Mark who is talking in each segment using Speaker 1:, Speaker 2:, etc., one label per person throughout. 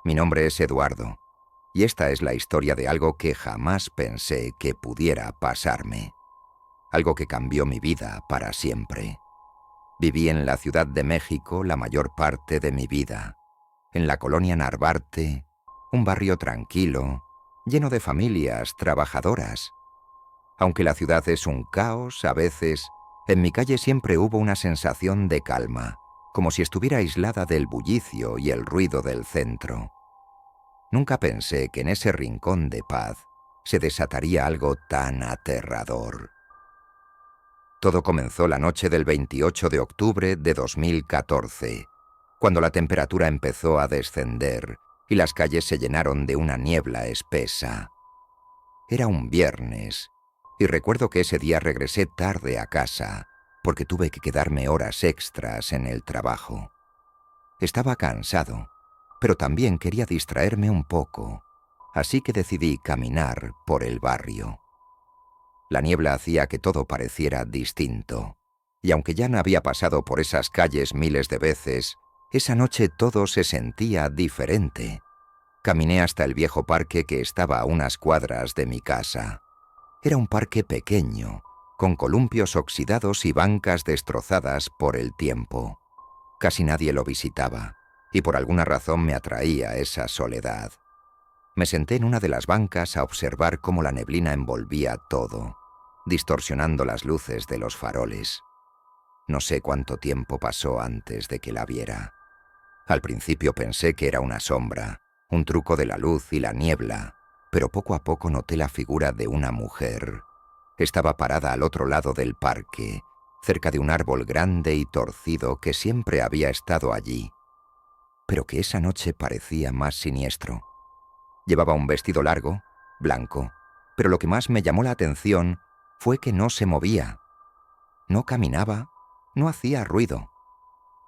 Speaker 1: Mi nombre es Eduardo, y esta es la historia de algo que jamás pensé que pudiera pasarme. Algo que cambió mi vida para siempre. Viví en la Ciudad de México la mayor parte de mi vida, en la colonia Narvarte, un barrio tranquilo, lleno de familias trabajadoras. Aunque la ciudad es un caos a veces, en mi calle siempre hubo una sensación de calma, como si estuviera aislada del bullicio y el ruido del centro. Nunca pensé que en ese rincón de paz se desataría algo tan aterrador. Todo comenzó la noche del 28 de octubre de 2014, cuando la temperatura empezó a descender y las calles se llenaron de una niebla espesa. Era un viernes, y recuerdo que ese día regresé tarde a casa, porque tuve que quedarme horas extras en el trabajo. Estaba cansado, pero también quería distraerme un poco, así que decidí caminar por el barrio. La niebla hacía que todo pareciera distinto, y aunque ya no había pasado por esas calles miles de veces, esa noche todo se sentía diferente. Caminé hasta el viejo parque que estaba a unas cuadras de mi casa. Era un parque pequeño, con columpios oxidados y bancas destrozadas por el tiempo. Casi nadie lo visitaba, y por alguna razón me atraía esa soledad. Me senté en una de las bancas a observar cómo la neblina envolvía todo, distorsionando las luces de los faroles. No sé cuánto tiempo pasó antes de que la viera. Al principio pensé que era una sombra, un truco de la luz y la niebla, pero poco a poco noté la figura de una mujer. Estaba parada al otro lado del parque, cerca de un árbol grande y torcido que siempre había estado allí, pero que esa noche parecía más siniestro. Llevaba un vestido largo, blanco, pero lo que más me llamó la atención fue que no se movía. No caminaba, no hacía ruido.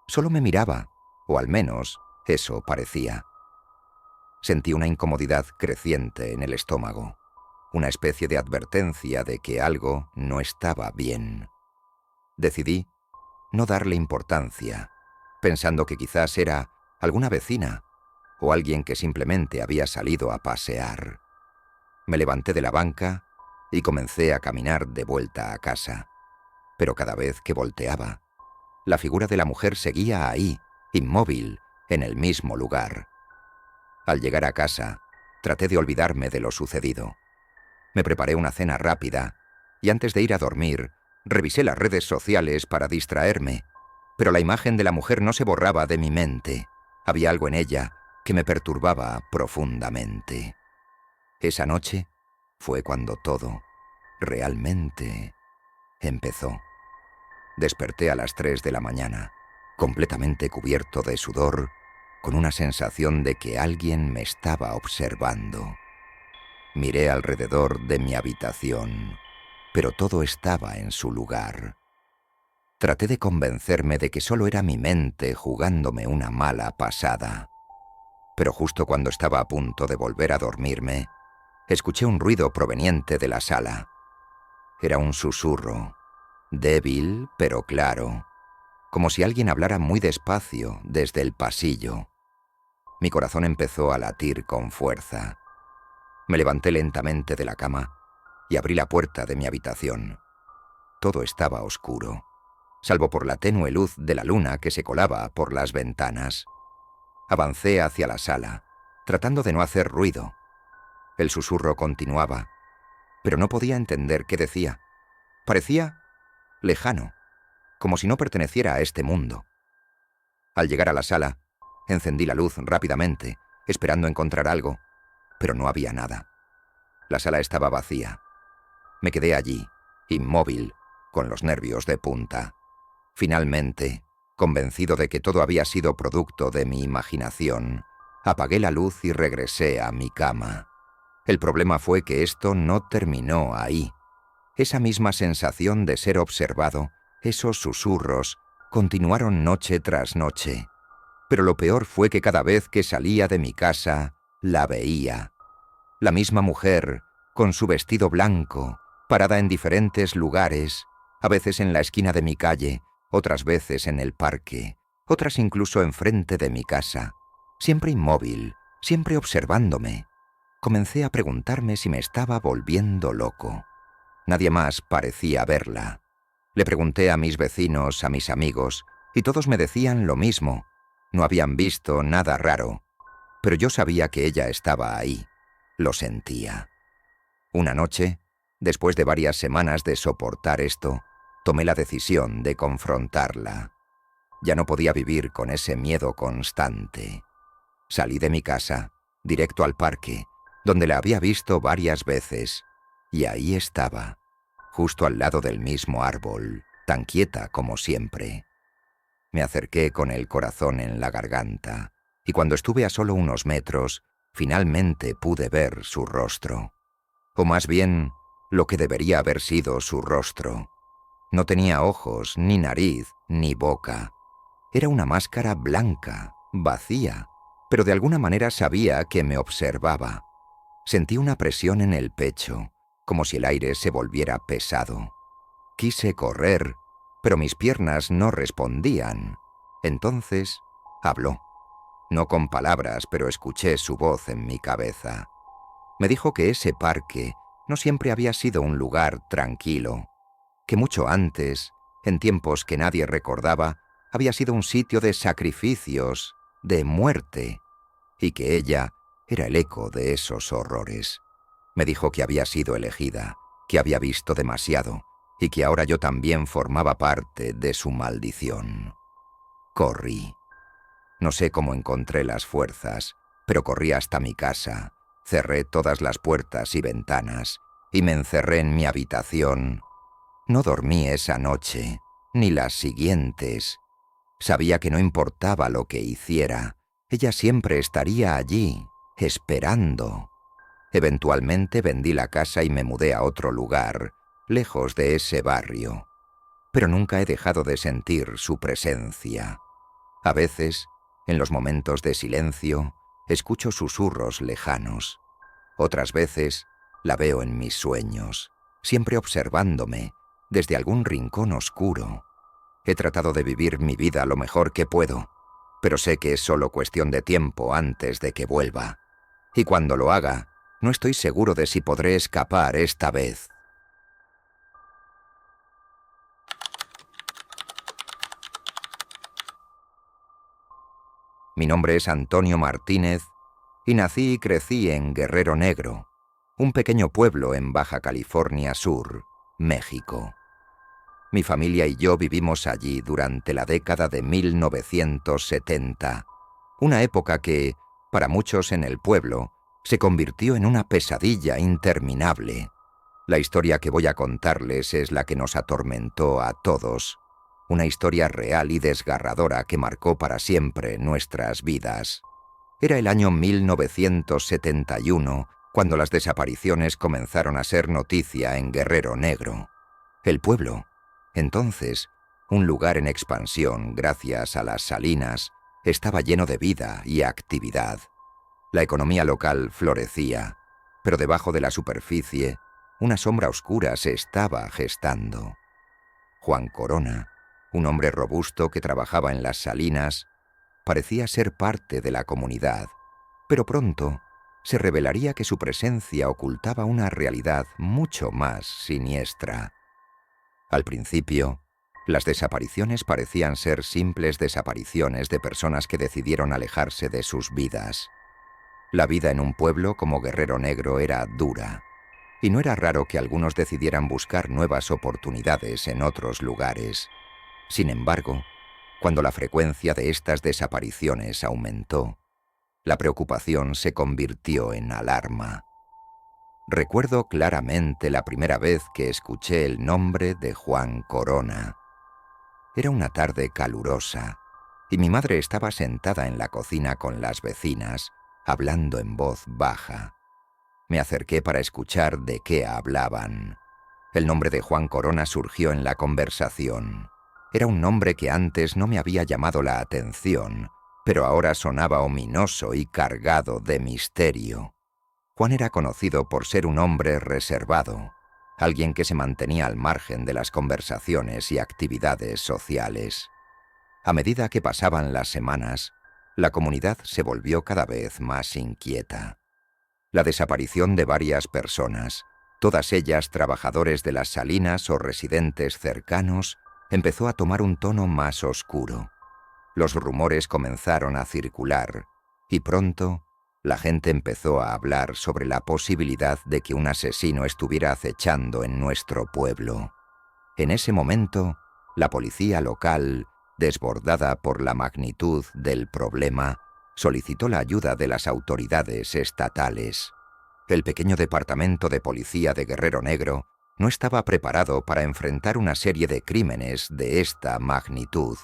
Speaker 1: Solo me miraba, o al menos eso parecía. Sentí una incomodidad creciente en el estómago, una especie de advertencia de que algo no estaba bien. Decidí no darle importancia, pensando que quizás era alguna vecina o alguien que simplemente había salido a pasear. Me levanté de la banca y comencé a caminar de vuelta a casa. Pero cada vez que volteaba, la figura de la mujer seguía ahí, inmóvil, en el mismo lugar. Al llegar a casa, traté de olvidarme de lo sucedido. Me preparé una cena rápida y antes de ir a dormir, revisé las redes sociales para distraerme, pero la imagen de la mujer no se borraba de mi mente. Había algo en ella que me perturbaba profundamente. Esa noche fue cuando todo, realmente, empezó. Desperté a las 3 de la mañana, completamente cubierto de sudor, con una sensación de que alguien me estaba observando. Miré alrededor de mi habitación, pero todo estaba en su lugar. Traté de convencerme de que solo era mi mente jugándome una mala pasada. Pero justo cuando estaba a punto de volver a dormirme, escuché un ruido proveniente de la sala. Era un susurro, débil pero claro, como si alguien hablara muy despacio desde el pasillo. Mi corazón empezó a latir con fuerza. Me levanté lentamente de la cama y abrí la puerta de mi habitación. Todo estaba oscuro, salvo por la tenue luz de la luna que se colaba por las ventanas. Avancé hacia la sala, tratando de no hacer ruido. El susurro continuaba, pero no podía entender qué decía. Parecía lejano, como si no perteneciera a este mundo. Al llegar a la sala, encendí la luz rápidamente, esperando encontrar algo, pero no había nada. La sala estaba vacía. Me quedé allí, inmóvil, con los nervios de punta. Finalmente, convencido de que todo había sido producto de mi imaginación, apagué la luz y regresé a mi cama. El problema fue que esto no terminó ahí. Esa misma sensación de ser observado, esos susurros, continuaron noche tras noche. Pero lo peor fue que cada vez que salía de mi casa, la veía. La misma mujer, con su vestido blanco, parada en diferentes lugares, a veces en la esquina de mi calle, otras veces en el parque, otras incluso enfrente de mi casa, siempre inmóvil, siempre observándome. Comencé a preguntarme si me estaba volviendo loco. Nadie más parecía verla. Le pregunté a mis vecinos, a mis amigos, y todos me decían lo mismo. No habían visto nada raro. Pero yo sabía que ella estaba ahí. Lo sentía. Una noche, después de varias semanas de soportar esto, tomé la decisión de confrontarla. Ya no podía vivir con ese miedo constante. Salí de mi casa, directo al parque, donde la había visto varias veces, y ahí estaba, justo al lado del mismo árbol, tan quieta como siempre. Me acerqué con el corazón en la garganta, y cuando estuve a solo unos metros, finalmente pude ver su rostro. O más bien, lo que debería haber sido su rostro. No tenía ojos, ni nariz, ni boca. Era una máscara blanca, vacía, pero de alguna manera sabía que me observaba. Sentí una presión en el pecho, como si el aire se volviera pesado. Quise correr, pero mis piernas no respondían. Entonces, habló. No con palabras, pero escuché su voz en mi cabeza. Me dijo que ese parque no siempre había sido un lugar tranquilo, que mucho antes, en tiempos que nadie recordaba, había sido un sitio de sacrificios, de muerte, y que ella era el eco de esos horrores. Me dijo que había sido elegida, que había visto demasiado, y que ahora yo también formaba parte de su maldición. Corrí. No sé cómo encontré las fuerzas, pero corrí hasta mi casa, cerré todas las puertas y ventanas, y me encerré en mi habitación. No dormí esa noche, ni las siguientes. Sabía que no importaba lo que hiciera, ella siempre estaría allí, esperando. Eventualmente vendí la casa y me mudé a otro lugar, lejos de ese barrio. Pero nunca he dejado de sentir su presencia. A veces, en los momentos de silencio, escucho susurros lejanos. Otras veces, la veo en mis sueños, siempre observándome, desde algún rincón oscuro. He tratado de vivir mi vida lo mejor que puedo, pero sé que es solo cuestión de tiempo antes de que vuelva. Y cuando lo haga, no estoy seguro de si podré escapar esta vez. Mi nombre es Antonio Martínez y nací y crecí en Guerrero Negro, un pequeño pueblo en Baja California Sur, México. Mi familia y yo vivimos allí durante la década de 1970, una época que, para muchos en el pueblo, se convirtió en una pesadilla interminable. La historia que voy a contarles es la que nos atormentó a todos, una historia real y desgarradora que marcó para siempre nuestras vidas. Era el año 1971, cuando las desapariciones comenzaron a ser noticia en Guerrero Negro. El pueblo, entonces, un lugar en expansión gracias a las salinas, estaba lleno de vida y actividad. La economía local florecía, pero debajo de la superficie, una sombra oscura se estaba gestando. Juan Corona, un hombre robusto que trabajaba en las salinas, parecía ser parte de la comunidad, pero pronto se revelaría que su presencia ocultaba una realidad mucho más siniestra. Al principio, las desapariciones parecían ser simples desapariciones de personas que decidieron alejarse de sus vidas. La vida en un pueblo como Guerrero Negro era dura, y no era raro que algunos decidieran buscar nuevas oportunidades en otros lugares. Sin embargo, cuando la frecuencia de estas desapariciones aumentó, la preocupación se convirtió en alarma. Recuerdo claramente la primera vez que escuché el nombre de Juan Corona. Era una tarde calurosa, y mi madre estaba sentada en la cocina con las vecinas, hablando en voz baja. Me acerqué para escuchar de qué hablaban. El nombre de Juan Corona surgió en la conversación. Era un nombre que antes no me había llamado la atención, pero ahora sonaba ominoso y cargado de misterio. Juan era conocido por ser un hombre reservado, alguien que se mantenía al margen de las conversaciones y actividades sociales. A medida que pasaban las semanas, La comunidad se volvió cada vez más inquieta. La desaparición de varias personas, todas ellas trabajadores de las salinas o residentes cercanos, empezó a tomar un tono más oscuro. Los rumores comenzaron a circular y pronto la gente empezó a hablar sobre la posibilidad de que un asesino estuviera acechando en nuestro pueblo. En ese momento, la policía local, desbordada por la magnitud del problema, solicitó la ayuda de las autoridades estatales. El pequeño departamento de policía de Guerrero Negro no estaba preparado para enfrentar una serie de crímenes de esta magnitud.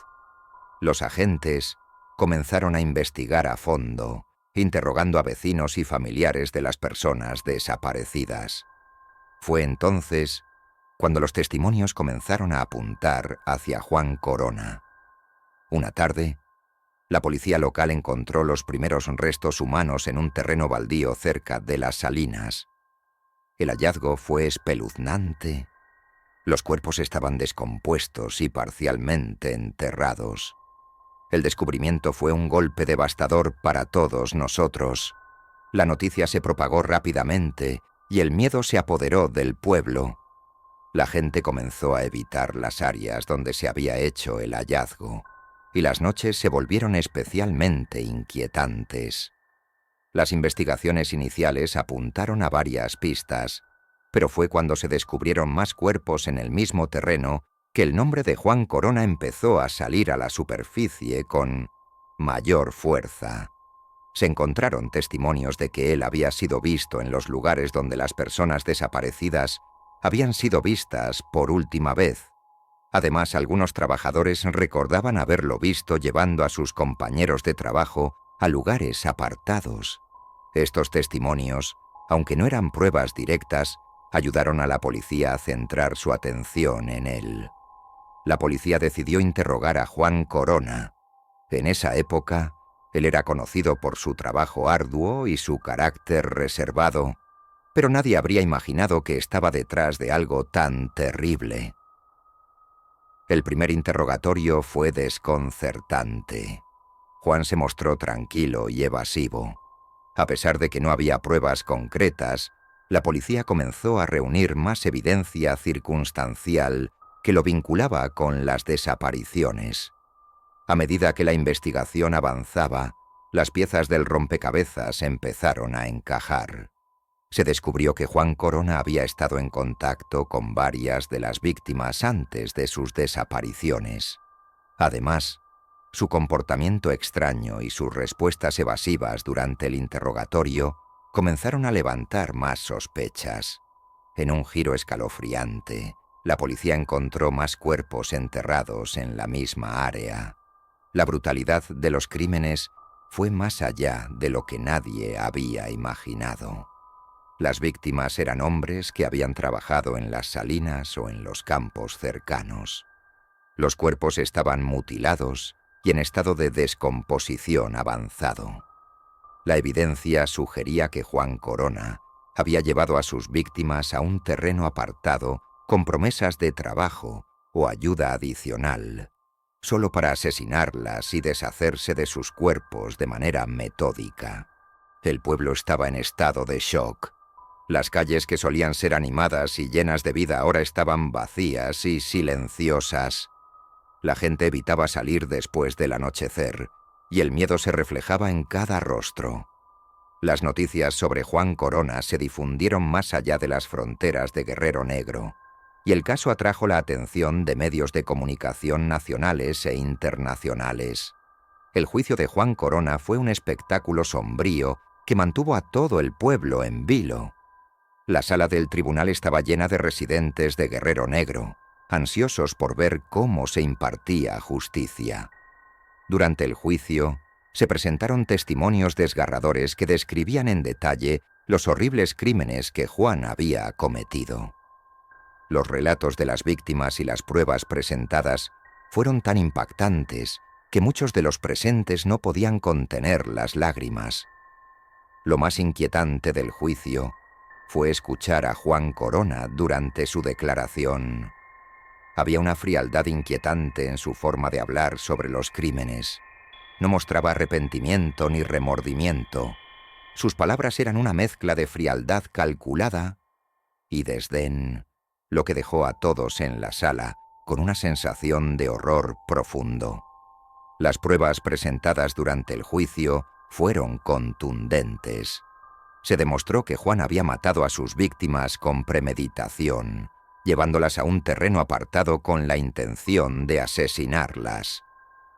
Speaker 1: Los agentes comenzaron a investigar a fondo, interrogando a vecinos y familiares de las personas desaparecidas. Fue entonces cuando los testimonios comenzaron a apuntar hacia Juan Corona. Una tarde, la policía local encontró los primeros restos humanos en un terreno baldío cerca de las salinas. El hallazgo fue espeluznante. Los cuerpos estaban descompuestos y parcialmente enterrados. El descubrimiento fue un golpe devastador para todos nosotros. La noticia se propagó rápidamente y el miedo se apoderó del pueblo. La gente comenzó a evitar las áreas donde se había hecho el hallazgo, y las noches se volvieron especialmente inquietantes. Las investigaciones iniciales apuntaron a varias pistas, pero fue cuando se descubrieron más cuerpos en el mismo terreno que el nombre de Juan Corona empezó a salir a la superficie con mayor fuerza. Se encontraron testimonios de que él había sido visto en los lugares donde las personas desaparecidas habían sido vistas por última vez. Además, algunos trabajadores recordaban haberlo visto llevando a sus compañeros de trabajo a lugares apartados. Estos testimonios, aunque no eran pruebas directas, ayudaron a la policía a centrar su atención en él. La policía decidió interrogar a Juan Corona. En esa época, él era conocido por su trabajo arduo y su carácter reservado, pero nadie habría imaginado que estaba detrás de algo tan terrible. El primer interrogatorio fue desconcertante. Juan se mostró tranquilo y evasivo. A pesar de que no había pruebas concretas, la policía comenzó a reunir más evidencia circunstancial que lo vinculaba con las desapariciones. A medida que la investigación avanzaba, las piezas del rompecabezas empezaron a encajar. Se descubrió que Juan Corona había estado en contacto con varias de las víctimas antes de sus desapariciones. Además, su comportamiento extraño y sus respuestas evasivas durante el interrogatorio comenzaron a levantar más sospechas. En un giro escalofriante, la policía encontró más cuerpos enterrados en la misma área. La brutalidad de los crímenes fue más allá de lo que nadie había imaginado. Las víctimas eran hombres que habían trabajado en las salinas o en los campos cercanos. Los cuerpos estaban mutilados y en estado de descomposición avanzado. La evidencia sugería que Juan Corona había llevado a sus víctimas a un terreno apartado con promesas de trabajo o ayuda adicional, solo para asesinarlas y deshacerse de sus cuerpos de manera metódica. El pueblo estaba en estado de shock. Las calles que solían ser animadas y llenas de vida ahora estaban vacías y silenciosas. La gente evitaba salir después del anochecer, y el miedo se reflejaba en cada rostro. Las noticias sobre Juan Corona se difundieron más allá de las fronteras de Guerrero Negro, y el caso atrajo la atención de medios de comunicación nacionales e internacionales. El juicio de Juan Corona fue un espectáculo sombrío que mantuvo a todo el pueblo en vilo. La sala del tribunal estaba llena de residentes de Guerrero Negro, ansiosos por ver cómo se impartía justicia. Durante el juicio, se presentaron testimonios desgarradores que describían en detalle los horribles crímenes que Juan había cometido. Los relatos de las víctimas y las pruebas presentadas fueron tan impactantes que muchos de los presentes no podían contener las lágrimas. Lo más inquietante del juicio fue escuchar a Juan Corona durante su declaración. Había una frialdad inquietante en su forma de hablar sobre los crímenes. No mostraba arrepentimiento ni remordimiento. Sus palabras eran una mezcla de frialdad calculada y desdén, lo que dejó a todos en la sala con una sensación de horror profundo. Las pruebas presentadas durante el juicio fueron contundentes. Se demostró que Juan había matado a sus víctimas con premeditación, llevándolas a un terreno apartado con la intención de asesinarlas.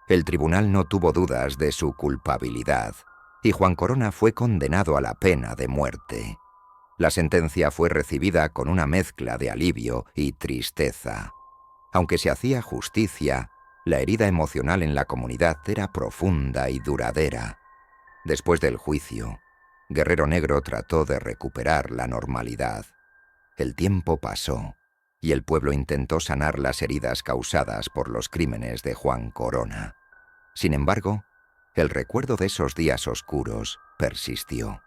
Speaker 1: El tribunal no tuvo dudas de su culpabilidad, y Juan Corona fue condenado a la pena de muerte. La sentencia fue recibida con una mezcla de alivio y tristeza. Aunque se hacía justicia, la herida emocional en la comunidad era profunda y duradera. Después del juicio, Guerrero Negro trató de recuperar la normalidad. El tiempo pasó, y el pueblo intentó sanar las heridas causadas por los crímenes de Juan Corona. Sin embargo, el recuerdo de esos días oscuros persistió.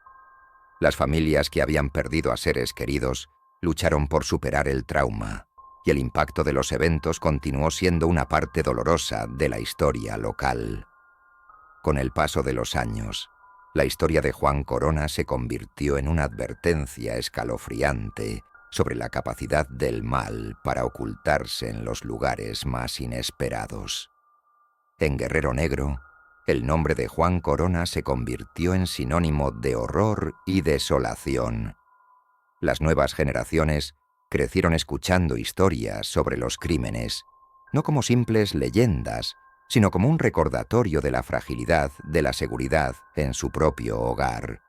Speaker 1: Las familias que habían perdido a seres queridos lucharon por superar el trauma, y el impacto de los eventos continuó siendo una parte dolorosa de la historia local. Con el paso de los años, la historia de Juan Corona se convirtió en una advertencia escalofriante sobre la capacidad del mal para ocultarse en los lugares más inesperados. En Guerrero Negro, el nombre de Juan Corona se convirtió en sinónimo de horror y desolación. Las nuevas generaciones crecieron escuchando historias sobre los crímenes, no como simples leyendas, sino como un recordatorio de la fragilidad de la seguridad en su propio hogar.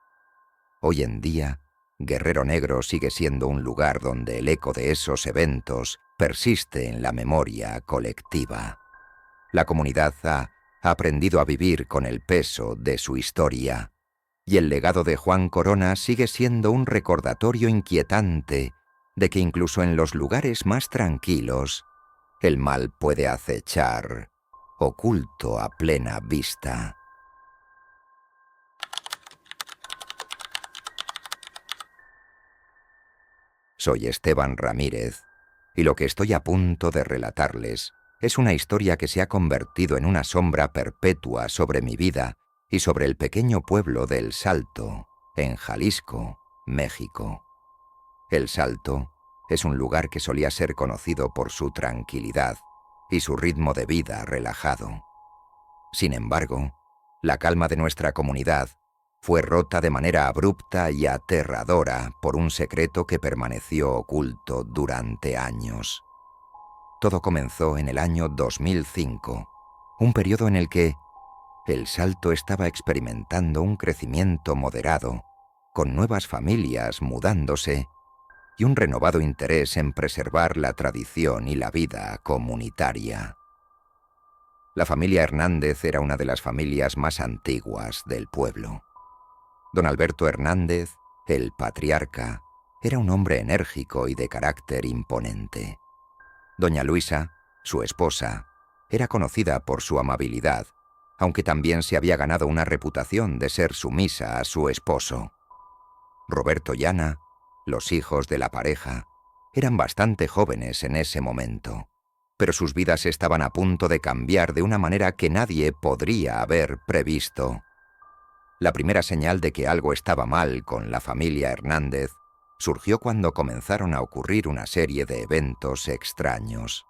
Speaker 1: Hoy en día, Guerrero Negro sigue siendo un lugar donde el eco de esos eventos persiste en la memoria colectiva. La comunidad ha aprendido a vivir con el peso de su historia, y el legado de Juan Corona sigue siendo un recordatorio inquietante de que incluso en los lugares más tranquilos, el mal puede acechar, oculto a plena vista. Soy Esteban Ramírez, y lo que estoy a punto de relatarles es una historia que se ha convertido en una sombra perpetua sobre mi vida y sobre el pequeño pueblo de El Salto, en Jalisco, México. El Salto es un lugar que solía ser conocido por su tranquilidad y su ritmo de vida relajado. Sin embargo, la calma de nuestra comunidad fue rota de manera abrupta y aterradora por un secreto que permaneció oculto durante años. Todo comenzó en el año 2005, un periodo en el que El Salto estaba experimentando un crecimiento moderado, con nuevas familias mudándose y un renovado interés en preservar la tradición y la vida comunitaria. La familia Hernández era una de las familias más antiguas del pueblo. Don Alberto Hernández, el patriarca, era un hombre enérgico y de carácter imponente. Doña Luisa, su esposa, era conocida por su amabilidad, aunque también se había ganado una reputación de ser sumisa a su esposo. Roberto y Ana, los hijos de la pareja, eran bastante jóvenes en ese momento, pero sus vidas estaban a punto de cambiar de una manera que nadie podría haber previsto. La primera señal de que algo estaba mal con la familia Hernández surgió cuando comenzaron a ocurrir una serie de eventos extraños.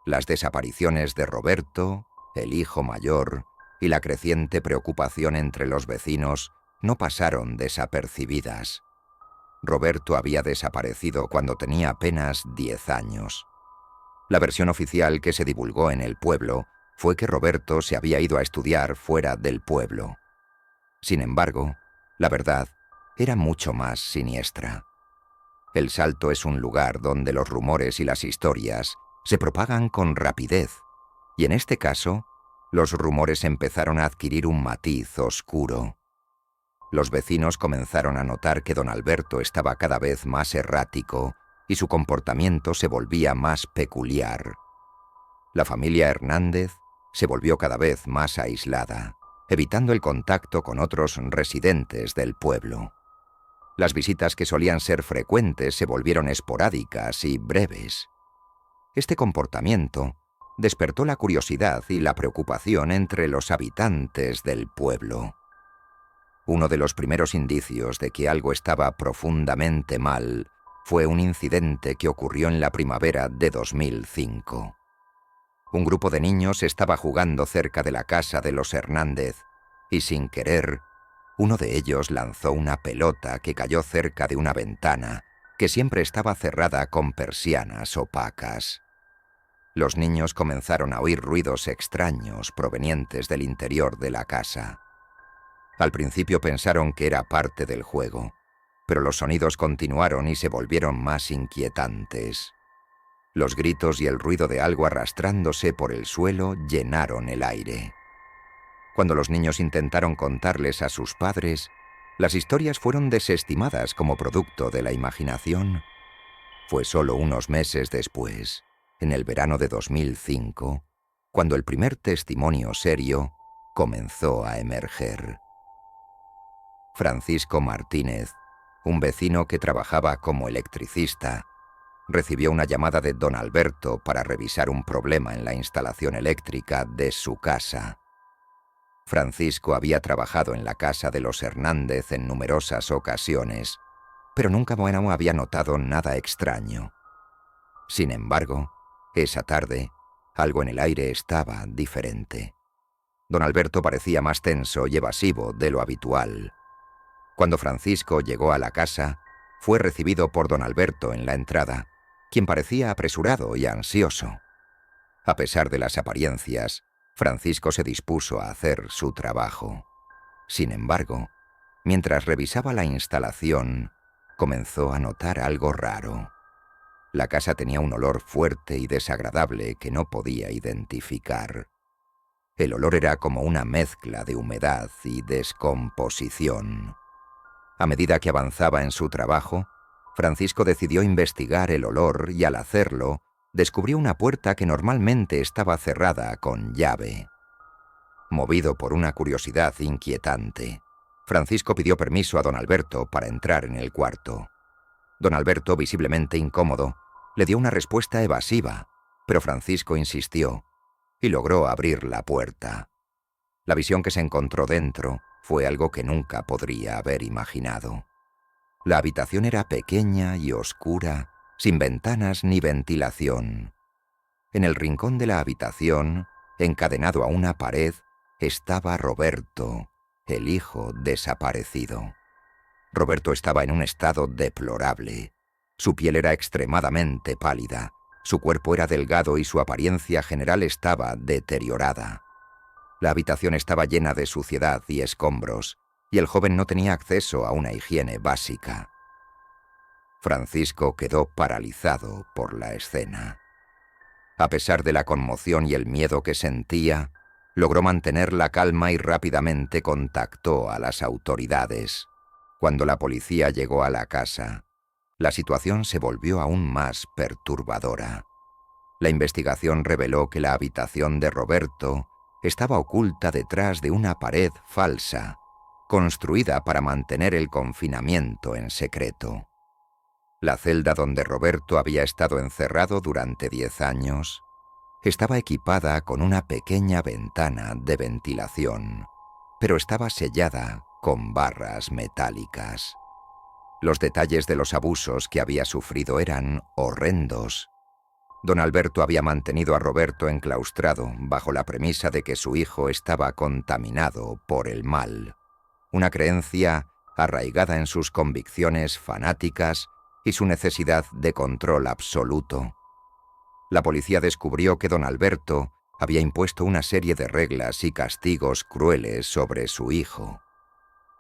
Speaker 1: Las desapariciones de Roberto, el hijo mayor, y la creciente preocupación entre los vecinos no pasaron desapercibidas. Roberto había desaparecido cuando tenía apenas 10 años. La versión oficial que se divulgó en el pueblo fue que Roberto se había ido a estudiar fuera del pueblo. Sin embargo, la verdad era mucho más siniestra. El Salto es un lugar donde los rumores y las historias se propagan con rapidez, y en este caso, los rumores empezaron a adquirir un matiz oscuro. Los vecinos comenzaron a notar que don Alberto estaba cada vez más errático y su comportamiento se volvía más peculiar. La familia Hernández se volvió cada vez más aislada, evitando el contacto con otros residentes del pueblo. Las visitas que solían ser frecuentes se volvieron esporádicas y breves. Este comportamiento despertó la curiosidad y la preocupación entre los habitantes del pueblo. Uno de los primeros indicios de que algo estaba profundamente mal fue un incidente que ocurrió en la primavera de 2005. Un grupo de niños estaba jugando cerca de la casa de los Hernández y, sin querer, uno de ellos lanzó una pelota que cayó cerca de una ventana que siempre estaba cerrada con persianas opacas. Los niños comenzaron a oír ruidos extraños provenientes del interior de la casa. Al principio pensaron que era parte del juego, pero los sonidos continuaron y se volvieron más inquietantes. Los gritos y el ruido de algo arrastrándose por el suelo llenaron el aire. Cuando los niños intentaron contarles a sus padres, las historias fueron desestimadas como producto de la imaginación. Fue solo unos meses después, en el verano de 2005, cuando el primer testimonio serio comenzó a emerger. Francisco Martínez, un vecino que trabajaba como electricista, recibió una llamada de don Alberto para revisar un problema en la instalación eléctrica de su casa. Francisco había trabajado en la casa de los Hernández en numerosas ocasiones, pero nunca había notado nada extraño. Sin embargo, esa tarde, algo en el aire estaba diferente. Don Alberto parecía más tenso y evasivo de lo habitual. Cuando Francisco llegó a la casa, fue recibido por don Alberto en la entrada, quien parecía apresurado y ansioso. A pesar de las apariencias, Francisco se dispuso a hacer su trabajo. Sin embargo, mientras revisaba la instalación, comenzó a notar algo raro. La casa tenía un olor fuerte y desagradable que no podía identificar. El olor era como una mezcla de humedad y descomposición. A medida que avanzaba en su trabajo, Francisco decidió investigar el olor y, al hacerlo, descubrió una puerta que normalmente estaba cerrada con llave. Movido por una curiosidad inquietante, Francisco pidió permiso a don Alberto para entrar en el cuarto. Don Alberto, visiblemente incómodo, le dio una respuesta evasiva, pero Francisco insistió y logró abrir la puerta. La visión que se encontró dentro fue algo que nunca podría haber imaginado. La habitación era pequeña y oscura, sin ventanas ni ventilación. En el rincón de la habitación, encadenado a una pared, estaba Roberto, el hijo desaparecido. Roberto estaba en un estado deplorable. Su piel era extremadamente pálida, su cuerpo era delgado y su apariencia general estaba deteriorada. La habitación estaba llena de suciedad y escombros, y el joven no tenía acceso a una higiene básica. Francisco quedó paralizado por la escena. A pesar de la conmoción y el miedo que sentía, logró mantener la calma y rápidamente contactó a las autoridades. Cuando la policía llegó a la casa, la situación se volvió aún más perturbadora. La investigación reveló que la habitación de Roberto estaba oculta detrás de una pared falsa, construida para mantener el confinamiento en secreto. La celda donde Roberto había estado encerrado durante 10 años estaba equipada con una pequeña ventana de ventilación, pero estaba sellada con barras metálicas. Los detalles de los abusos que había sufrido eran horrendos. Don Alberto había mantenido a Roberto enclaustrado bajo la premisa de que su hijo estaba contaminado por el mal, una creencia arraigada en sus convicciones fanáticas y su necesidad de control absoluto. La policía descubrió que don Alberto había impuesto una serie de reglas y castigos crueles sobre su hijo.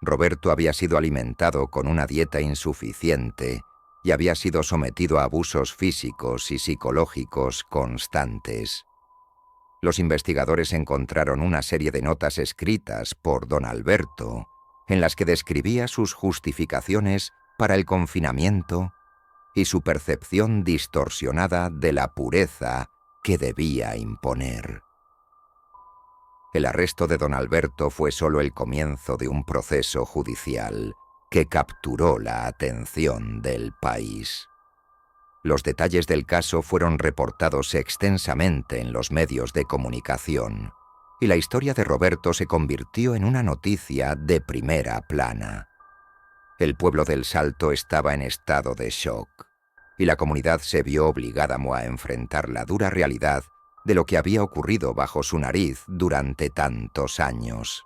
Speaker 1: Roberto había sido alimentado con una dieta insuficiente y había sido sometido a abusos físicos y psicológicos constantes. Los investigadores encontraron una serie de notas escritas por don Alberto en las que describía sus justificaciones para el confinamiento y su percepción distorsionada de la pureza que debía imponer. El arresto de don Alberto fue solo el comienzo de un proceso judicial que capturó la atención del país. Los detalles del caso fueron reportados extensamente en los medios de comunicación, y la historia de Roberto se convirtió en una noticia de primera plana. El pueblo del Salto estaba en estado de shock, y la comunidad se vio obligada a enfrentar la dura realidad de lo que había ocurrido bajo su nariz durante tantos años.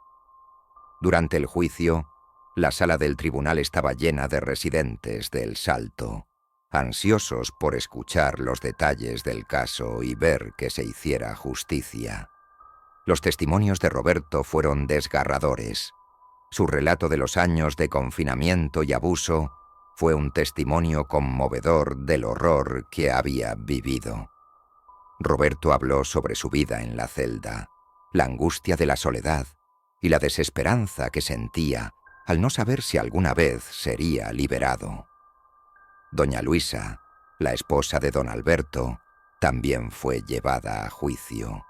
Speaker 1: Durante el juicio, la sala del tribunal estaba llena de residentes del Salto, ansiosos por escuchar los detalles del caso y ver que se hiciera justicia. Los testimonios de Roberto fueron desgarradores. Su relato de los años de confinamiento y abuso fue un testimonio conmovedor del horror que había vivido. Roberto habló sobre su vida en la celda, la angustia de la soledad y la desesperanza que sentía al no saber si alguna vez sería liberado. Doña Luisa, la esposa de don Alberto, también fue llevada a juicio.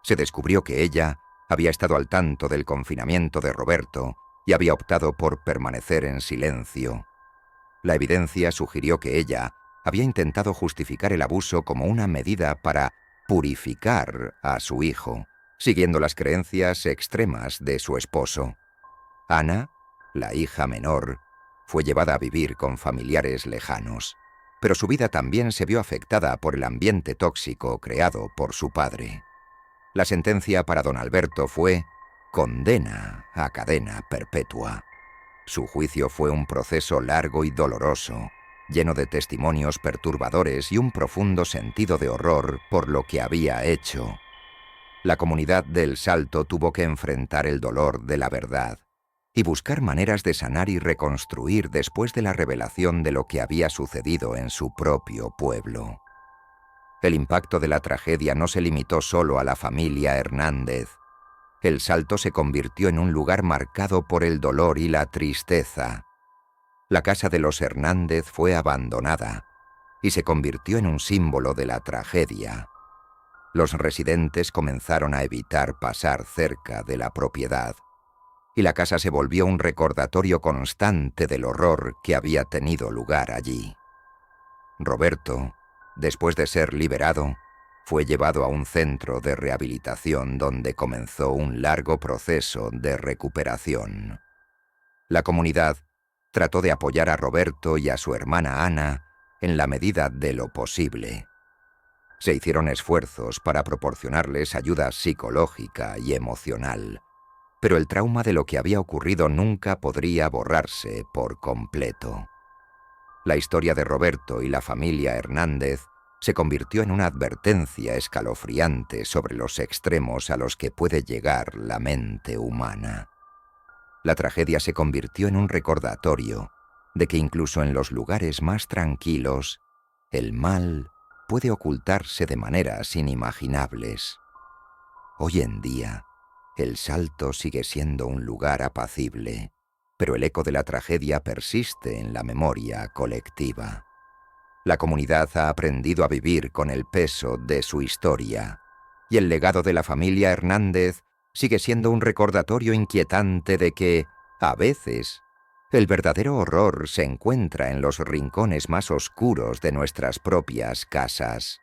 Speaker 1: Se descubrió que ella había estado al tanto del confinamiento de Roberto y había optado por permanecer en silencio. La evidencia sugirió que ella había intentado justificar el abuso como una medida para purificar a su hijo, siguiendo las creencias extremas de su esposo. Ana, la hija menor, fue llevada a vivir con familiares lejanos, pero su vida también se vio afectada por el ambiente tóxico creado por su padre. La sentencia para don Alberto fue condena a cadena perpetua. Su juicio fue un proceso largo y doloroso, lleno de testimonios perturbadores y un profundo sentido de horror por lo que había hecho. La comunidad del Salto tuvo que enfrentar el dolor de la verdad y buscar maneras de sanar y reconstruir después de la revelación de lo que había sucedido en su propio pueblo. El impacto de la tragedia no se limitó solo a la familia Hernández. El Salto se convirtió en un lugar marcado por el dolor y la tristeza. La casa de los Hernández fue abandonada y se convirtió en un símbolo de la tragedia. Los residentes comenzaron a evitar pasar cerca de la propiedad, y la casa se volvió un recordatorio constante del horror que había tenido lugar allí. Roberto, después de ser liberado, fue llevado a un centro de rehabilitación donde comenzó un largo proceso de recuperación. La comunidad trató de apoyar a Roberto y a su hermana Ana en la medida de lo posible. Se hicieron esfuerzos para proporcionarles ayuda psicológica y emocional, pero el trauma de lo que había ocurrido nunca podría borrarse por completo. La historia de Roberto y la familia Hernández se convirtió en una advertencia escalofriante sobre los extremos a los que puede llegar la mente humana. La tragedia se convirtió en un recordatorio de que incluso en los lugares más tranquilos, el mal puede ocultarse de maneras inimaginables. Hoy en día, el Salto sigue siendo un lugar apacible, pero el eco de la tragedia persiste en la memoria colectiva. La comunidad ha aprendido a vivir con el peso de su historia, y el legado de la familia Hernández sigue siendo un recordatorio inquietante de que, a veces, el verdadero horror se encuentra en los rincones más oscuros de nuestras propias casas.